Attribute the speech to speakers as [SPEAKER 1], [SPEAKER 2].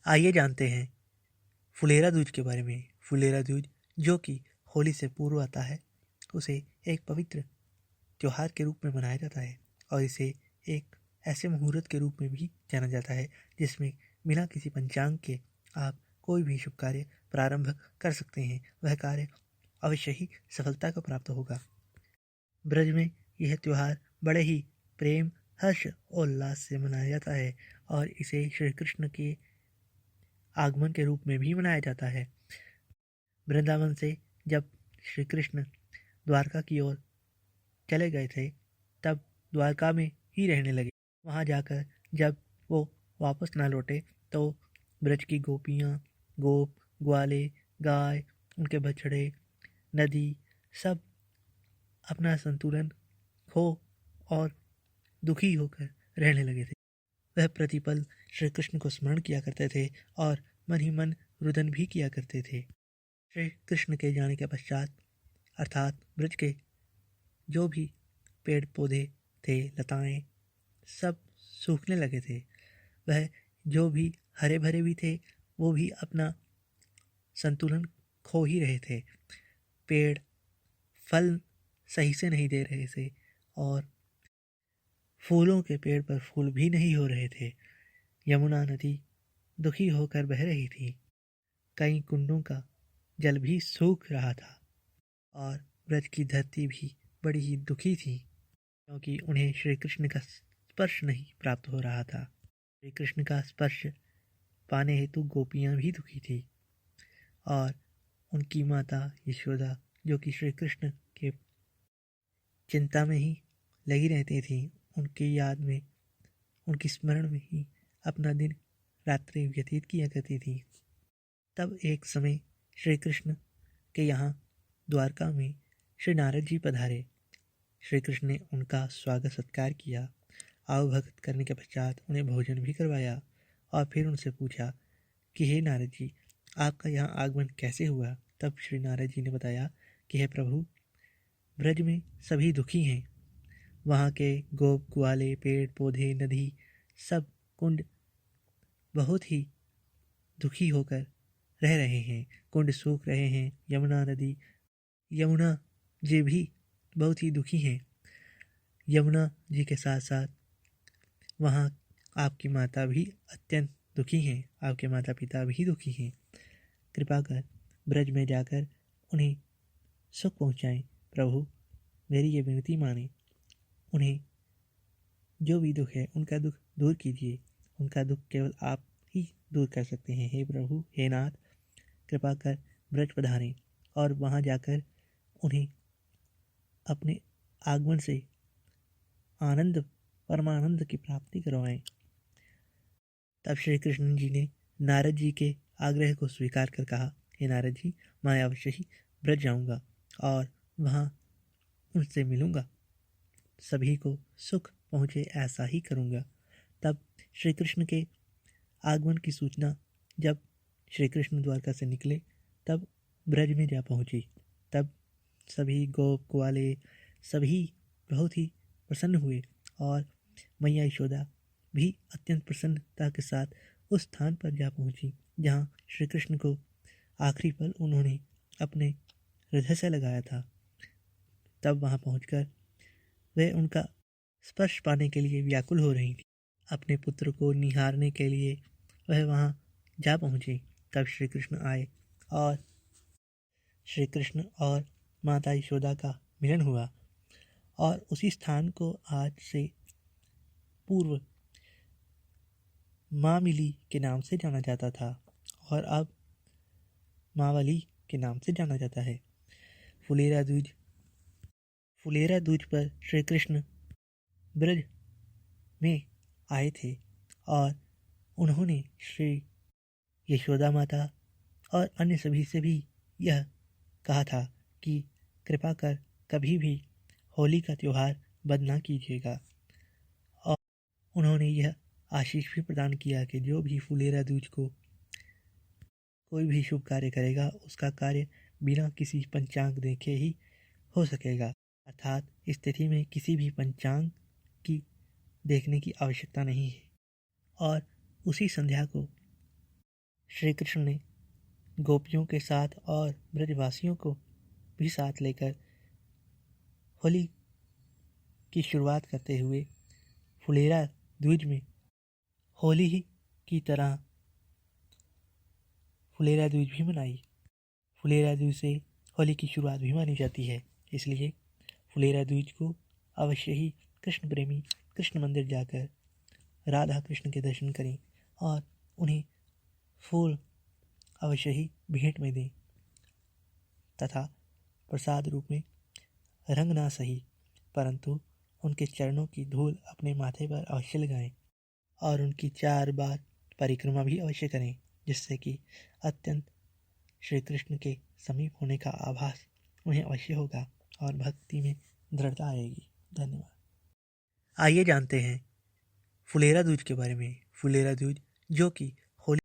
[SPEAKER 1] आइए जानते हैं फुलेरा दूज के बारे में। फुलेरा दूज जो कि होली से पूर्व आता है, उसे एक पवित्र त्योहार के रूप में मनाया जाता है और इसे एक ऐसे मुहूर्त के रूप में भी जाना जाता है जिसमें बिना किसी पंचांग के आप कोई भी शुभ कार्य प्रारंभ कर सकते हैं। वह कार्य अवश्य ही सफलता को प्राप्त होगा। ब्रज में यह त्यौहार बड़े ही प्रेम, हर्ष और उल्लास से मनाया जाता है और इसे श्री कृष्ण के आगमन के रूप में भी मनाया जाता है। वृंदावन से जब श्री कृष्ण द्वारका की ओर चले गए थे, तब द्वारका में ही रहने लगे। वहाँ जाकर जब वो वापस ना लौटे तो ब्रज की गोपियाँ, गोप, ग्वाले, गाय, उनके बछड़े, नदी सब अपना संतुलन खो और दुखी होकर रहने लगे थे। वह प्रतिपल श्री कृष्ण को स्मरण किया करते थे और मन ही मन रुदन भी किया करते थे। श्री कृष्ण के जाने के पश्चात अर्थात ब्रज के जो भी पेड़ पौधे थे, लताएं, सब सूखने लगे थे। वह जो भी हरे भरे भी थे वो भी अपना संतुलन खो ही रहे थे। पेड़ फल सही से नहीं दे रहे थे और फूलों के पेड़ पर फूल भी नहीं हो रहे थे। यमुना नदी दुखी होकर बह रही थी। कई कुंडों का जल भी सूख रहा था और ब्रज की धरती भी बड़ी ही दुखी थी, क्योंकि उन्हें श्री कृष्ण का स्पर्श नहीं प्राप्त हो रहा था। श्री कृष्ण का स्पर्श पाने हेतु गोपियां भी दुखी थी और उनकी माता यशोदा, जो कि श्री कृष्ण के चिंता में ही लगी रहती थी, उनकी याद में, उनकी स्मरण में ही अपना दिन रात्रि व्यतीत किया करती थी। तब एक समय श्री कृष्ण के यहाँ द्वारका में श्री नारद जी पधारे। श्री कृष्ण ने उनका स्वागत सत्कार किया। आवभगत करने के पश्चात उन्हें भोजन भी करवाया और फिर उनसे पूछा कि हे नारद जी, आपका यहाँ आगमन कैसे हुआ। तब श्री नारद जी ने बताया कि हे प्रभु, ब्रज में सभी दुखी हैं। वहाँ के गोप, ग्वाले, पेड़ पौधे, नदी, सब कुंड बहुत ही दुखी होकर रह रहे हैं। कुंड सूख रहे हैं। यमुना जी भी बहुत ही दुखी हैं। यमुना जी के साथ साथ वहाँ आपकी माता भी अत्यंत दुखी हैं। आपके माता पिता भी दुखी हैं। कृपा कर ब्रज में जाकर उन्हें सुख पहुँचाएं। प्रभु, मेरी ये विनती माने। उन्हें जो भी दुख है उनका दुख दूर कीजिए। उनका दुख केवल आप ही दूर कर सकते हैं। हे प्रभु, हे नाथ, कृपा कर ब्रज पधारें और वहाँ जाकर उन्हें अपने आगमन से आनंद, परमानंद की प्राप्ति करवाएं। तब श्री कृष्ण जी ने नारद जी के आग्रह को स्वीकार कर कहा, हे नारद जी, मैं अवश्य ही ब्रज जाऊंगा और वहाँ उनसे मिलूंगा। सभी को सुख पहुँचे ऐसा ही करूंगा। तब श्री कृष्ण के आगमन की सूचना जब श्री कृष्ण द्वारका से निकले तब ब्रज में जा पहुँची। तब सभी गोप, ग्वाले सभी बहुत ही प्रसन्न हुए और मैया यशोदा भी अत्यंत प्रसन्नता के साथ उस स्थान पर जा पहुँची जहाँ श्री कृष्ण को आखिरी पल उन्होंने अपने हृदय से लगाया था। तब वहाँ पहुँचकर वह उनका स्पर्श पाने के लिए व्याकुल हो रही थी। अपने पुत्र को निहारने के लिए वह वहाँ जा पहुँची। तब श्री कृष्ण आए और श्री कृष्ण और माता यशोदा का मिलन हुआ और उसी स्थान को आज से पूर्व मामिली के नाम से जाना जाता था और अब मावली के नाम से जाना जाता है। फुलेरा दूज पर श्री कृष्ण ब्रज में आए थे और उन्होंने श्री यशोदा माता और अन्य सभी से भी यह कहा था कि कृपा कर कभी भी होली का त्यौहार बंद ना कीजिएगा। और उन्होंने यह आशीष भी प्रदान किया कि जो भी फुलेरा दूज को कोई भी शुभ कार्य करेगा उसका कार्य बिना किसी पंचांग देखे ही हो सकेगा। अर्थात इस तिथि में किसी भी पंचांग की देखने की आवश्यकता नहीं है। और उसी संध्या को श्री कृष्ण ने गोपियों के साथ और ब्रजवासियों को भी साथ लेकर होली की शुरुआत करते हुए फुलेरा द्विज में होली ही की तरह फुलेरा द्विज भी मनाई। फुलेरा द्विज से होली की शुरुआत भी मानी जाती है, इसलिए फुलेरा द्विज को अवश्य ही कृष्ण प्रेमी कृष्ण मंदिर जाकर राधा कृष्ण के दर्शन करें और उन्हें फूल अवश्य ही भेंट में दें तथा प्रसाद रूप में रंग ना सही परंतु उनके चरणों की धूल अपने माथे पर अवश्य लगाएं और उनकी 4 बार परिक्रमा भी अवश्य करें, जिससे कि अत्यंत श्री कृष्ण के समीप होने का आभास उन्हें अवश्य होगा और भक्ति में दृढ़ता आएगी। धन्यवाद। आइए जानते हैं फुलेरा दूज के बारे में। फुलेरा दूज जो कि